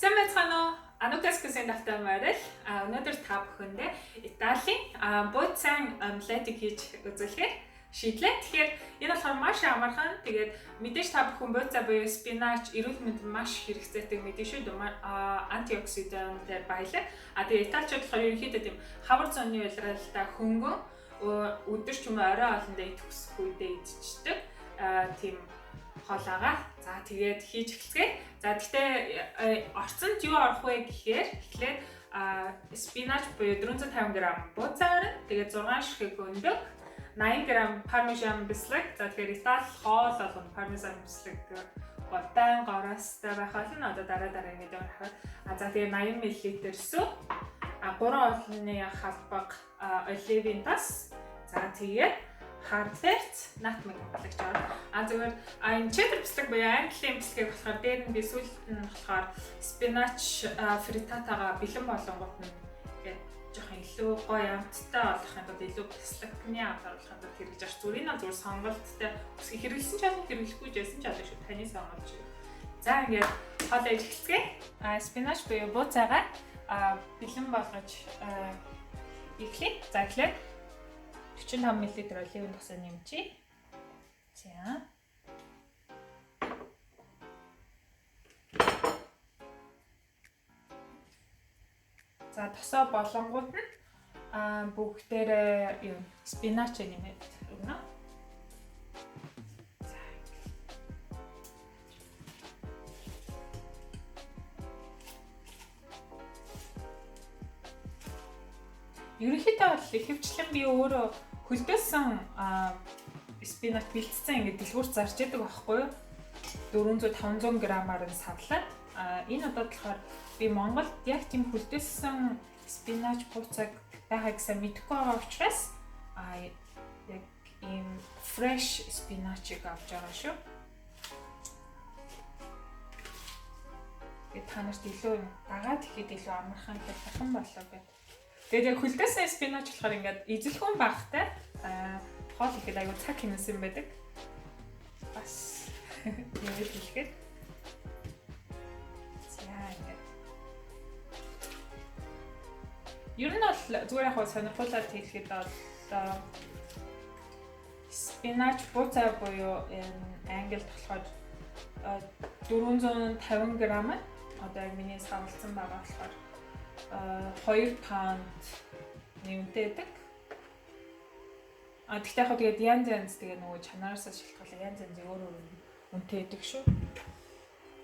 Сайн байцгаана уу? Анукасксын давтаа морил. Өнөөдөр та бүхэндээ Италийн бууцан омлетыг хийж үзүүлэхээр шийдлээ. Тэгэхээр энэ болохоор маш амархан. Тэгээд мэдээж та бүхэн бууцаа буюу спинач, эрүүл мэндэд маш хэрэгцээтэй мэдээ шүү дээ. Антиоксидант баялаг. Тэгээд италичууд болохоор ерөнхийдөө тийм хавар зооны улиралтай хөнгөн өдөр ч юм уу орой хоолндоо идэх хүсэх үедээ идчихдэг. Тийм хоолойгаа. За тэгээд хийж эхэлцгээе. За гэхдээ орцонд юу орох вэ гэхээр эхлээд спинач буюу 450 г бууцаар, тэгээд 6 ширхэг өндөг, 80 г пармезан бислэг. За тэгэхээр Итали хоол болгоно пармезан бислэг удаан гороостой байх болно. Одоо дараа ингээд орох. За тэгээд 80 мл сүү, 3 олонны халбаг оливын тас. За тэгээд хардверц натмаг баглагч аваад зүгээр энэ чеддер бислэг буюу английн бислэг болохоор дээр нь би сүүлд нь болохоор спинач фритатага бэлэн болонгууд нь ингээд жоохон илүү гоё амттай болгохын тулд илүү бислэгний аваад болгохын тулд хэрэгж аж зүгээр энэ зүгээр сонголттой хэрэглэсэн ч аль хэрэглэхгүй жисэн ч аль шүү таны сонголт. За ингээд хоол ээж эхэлцгээе. Спинач буюу бууцаагаа бэлэн болгож эхлэе. За эхлээд 45 мл оливын тосоо нэмчихье. За. За тосоо болонгууд нь бүгдээрээ юу спинач нэмээд өгнө. Ерөнхийдөө бол ихэвчлэн би өөрөө хөлдөөсөн спинач бэлтцсэн ингээд дэлгүүрт зарж яадаг байхгүй юу? 400-500 г-аар нь савлаад. Энэ удаад болохоор би Монголд яг тийм хөлдөөсөн спинач бууцаг байгаа гэсэн мэдэхгүй байгаа учраас яг ийм fresh спиначийг авч байгаа шүү. Тэгээд та нарт илүү дагаад ихэд илүү амархан хэлбэрхэн болоо гэдэг. Тэгээд яг хөлдөөсөн спинач болохоор ингээд эзэлхэн багтай хоол ихэд аягүй цаг хэмнэсэн байдаг. Бас яагаад хэлэхэд яагаад ер нь бол зүгээр яг сонирхуулаад хэлэхэд одоо спинач бууцаа буюу англид болохоор 450 г одоо яг миний савлцсан байгаа болохоор 2 паунд нэмтэй байдаг. Тэгтээ яг тэгээд янз тэгээ нөгөө чанаараас шалтгаалаад янз өөр үнэтэй байдаг шүү.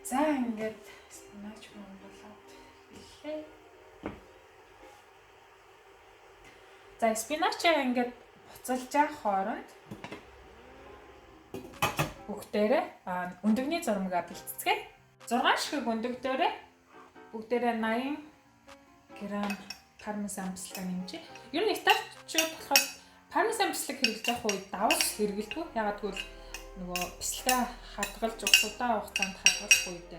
За ингээд спинач болоод эхлэе. За спиначаа ингээд буцалж байгаа хооронд бүгдээрээ өндөгний зурмгаа бэлтцгээе. 6 ширхэг өндөг дээрээ бүгдээрээ 80 г пармезан бислэг нэмжээ. Ер нь италичууд болохоор пармезан бислэг хэрэглэж явах үед давс хэрэглэдэг. Ягаад гэвэл нөгөө бислэгээ хадгалж удаан хугацаанд хадгалах үед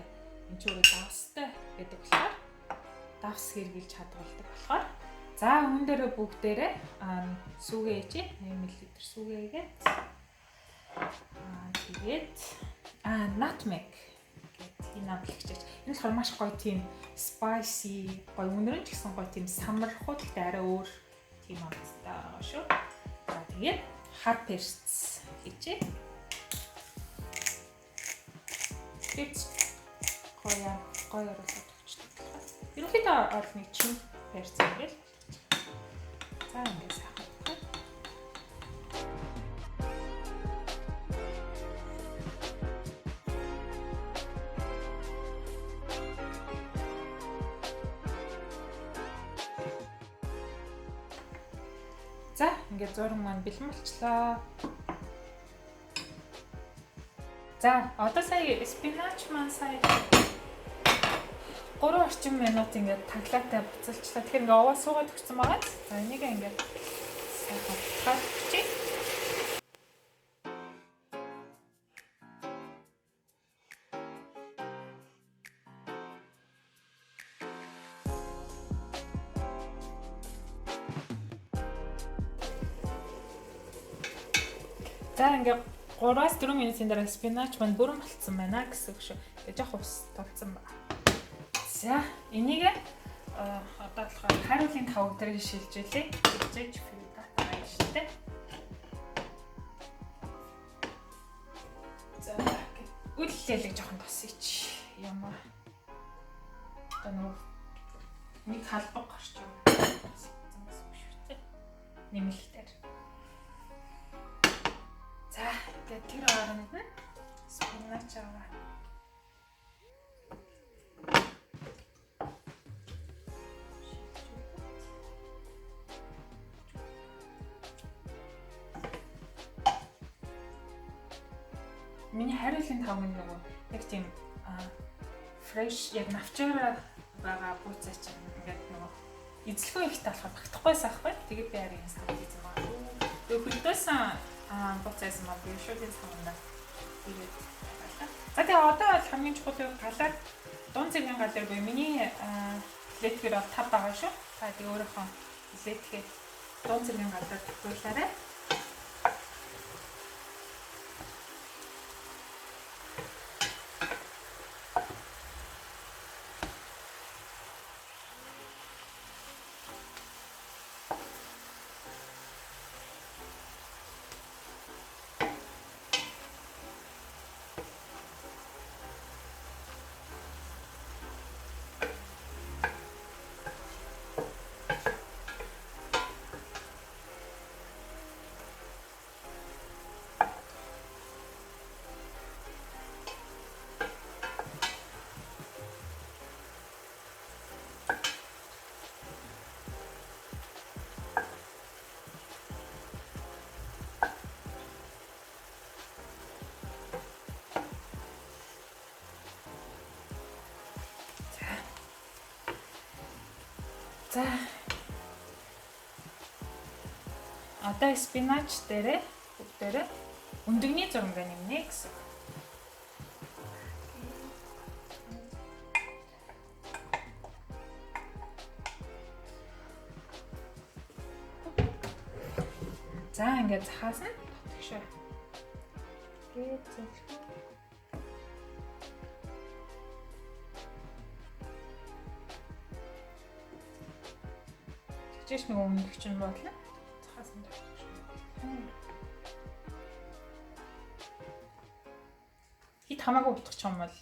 энэ ч өөрөө давстай гэдэг болохоор давс хэрэглэж хадгалдаг болохоор за үүн дээр бүгдээрээ сүүгээ ээжээ 80 мл сүүгээгээд тэгээд nutmeg энэ амлагчаач. Энэ болохоор маш гоё тийм spicy, гоё өнөрөн ч гэсэн гоё тийм самархуу гэхдээ арай өөр тийм амттай байгаа шүү. За тэгээд хар перц хийчихье. Тэгээд гоё оруулаад өгчтэй. Ерөнхийдөө бол нэг чин перц ингээл. За ингээд сайхан. За ингээд зураг маань бэлэн болчлоо. За одоо сая спинач маань сая 3 орчим минут ингээд таглаатай буцалчлаа. Тэгэхээр ингээд овоо суугаад өгсөн байгаа. За энийг ингээд сайхан хатчих. За ингээд 3-4 минутын дараа спинач маань бүрэн болцсон байна гэсэн үг шүү. Тэгээ жоох ус тулцсан байна. За энийг одоо болохоор хариулын 5 өдрийг шилжүүлээ. Хичээж фьюта байгаа шүү дээ. За үллээлэг жоохон тосъеч. Ямар одоо нэг халбаг гарч байгаа. Замаас биш үү? Нэмэлтээр. За тэгээд тэр хооронд нь спинач аваа. Миний хариулын 5 нь нөгөө яг тийм фреш яг навчаараа байгаа бууцаа чинь ингээд нөгөө эзлэхөө ихтэй болохоор багтахгүйсэн аахгүй. Тэгээд би харин сав хийсэн байна. Тэгээ хөлдөөсөн бууцаасан маа би шүдэн савнда. Тэгээд байлаа. За тэгээ одоо бол хамгийн чухал нь галаад дуун зэргийн гал дээр буюу миний летгэр бол 5 байгаа шүү. Та тэгээ өөрийнхөө летгээ дуун зэргийн гал дээр төвлөрөөрэй. За одоо спинач дээрээ бүгдээрээ өндөгний зураг нэмнэ гэсэн. За ингээд захаасан тэгшээ. Гээд жиш нэг өмнөх чинь бодлоо. Захаасан тавьчих. Хит хамаагүй утгач юм бол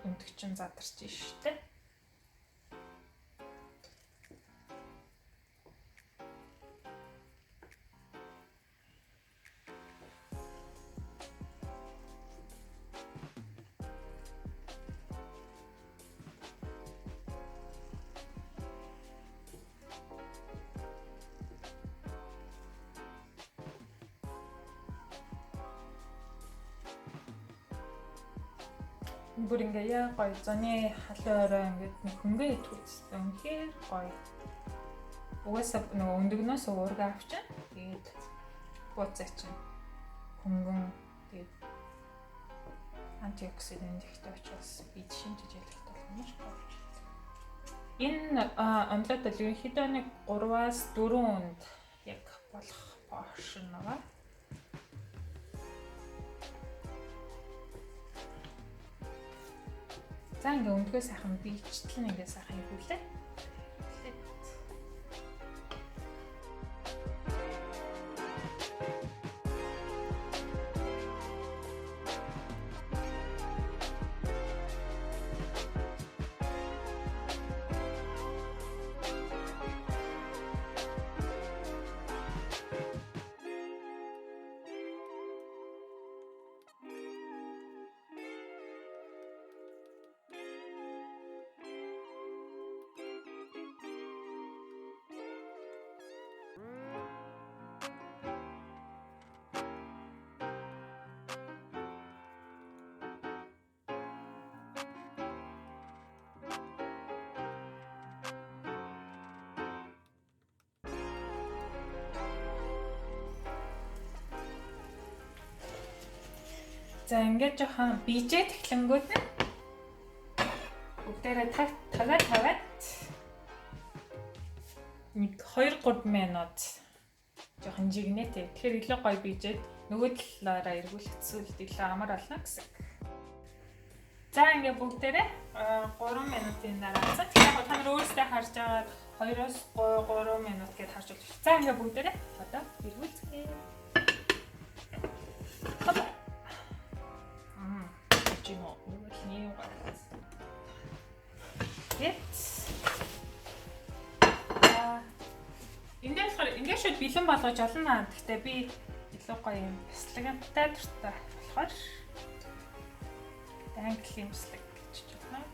өмнөх чинь задарч штэ. Бүр ингээ яа гоё зоны халуун орой ингээд нэг хөнгөө итгүүлсэн. Үнэхээр гоё. Угаасаа нөгөө өндөгнөөс уурга авчин. Тэгээд бууцаа чинь хөнгөн тэгээд антиоксидант ихтэй учраас бид шинжиж ялах болох юм шиг. Энэ омлот бол ерөнхийдөө нэг 3-аас 4 өнд яг болох поршн байгаа. За ингээ өндгөө сайхан бичлэн ингээ сайхан игүүлээ. За ингээд жоохон бижээ тэглэнгүүд нь бүгдээрээ таваад нэг 2-3 минут жоохон жигнэ тэ. Тэгэхээр илүү гоё бижээд нөгөө талаараа эргүүлэх зүйлд илүү амар болно гэсэн. За ингээд бүгдээрээ 3 минутын дараа. Тэгэхээр та нар өөрсдөө харж байгаа 2-оос 3 минут гэж харж болж байна. За ингээд бүгдээрээ одоо эргүүлцгээе. Хопа. Чимо үгүй гоо. Гэт. Ингээд шууд бэлэн болгож олно. Гэхдээ би илүү гоё юм бясалгатай дуртай болохоор англи юмслаг гэж байна.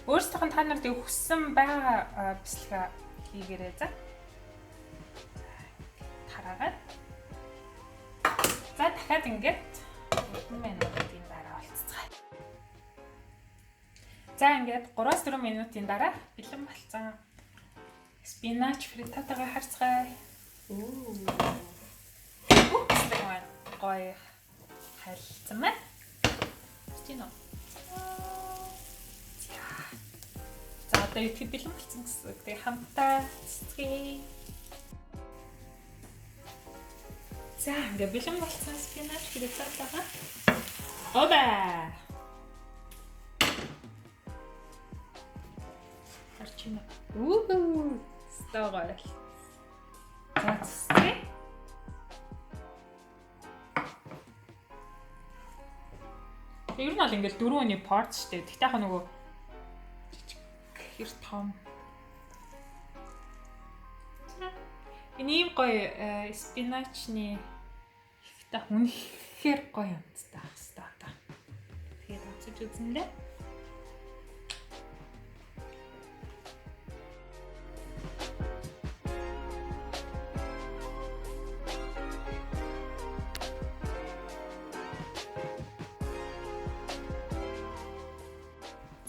Өөрсдийнх нь та нарт өгсөн байгаа бясалгаа хийгээрэй за. Тараагаад. За дахиад ингээд 3 минутын дараа болцгоо. За ингээд 3-4 минутын дараа бэлэн болцсон. Спинач фритатагаа харцгаая. Бясалгаа гоё хайлтсан байна. Стино. За одоо их бэлэн болсон гэсэн. Тэгээ хамтаа цэцгээ. За ингээ бэлэн болсон спинач фритатагаа. Оба. Арчина. Стогойл. За цэцгээ. Ер нь бол ингээл 4 өний порт штэ. Тэгтээ яг нөгөө хэр том. Энэ ийм гоё спиначны ихтэй үнэхээр гоё юмтай хasta та. Тэгээд үзэж үзэндээ.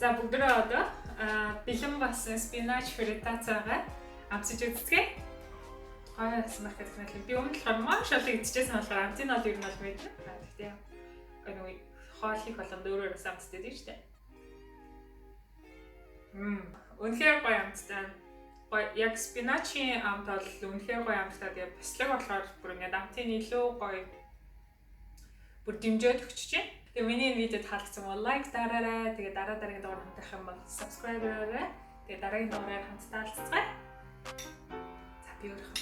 За бүгдээ одоо бэлэн болсон спинач фритатагаа амсаж үзье. Гоё смак гэдэг нь би өмнө болохоор маш олон идчихсэн болохоор амтын бол ер нь бол мэднэ. Гэхдээ нөгөө хоол хийх болгонд өөрөөр амттай тийм шүү дээ. Үнэхээр гоё амттай. Гоё яг спиначийн амт бол үнэхээр гоё амттай. Тэгээ бяцлаг болохоор бүр ингээд амтын илүү гоё бүр дэмжиж өгч чинь. Тэгээ миний видеод таалагдсан бол лайк дараарай. Тэгээ дараагийн дугаар хамтдах юм бол subscribe-аарай. Тэгээ дараагийн дугаараар хамтдаа алцгаая. За би өөрөө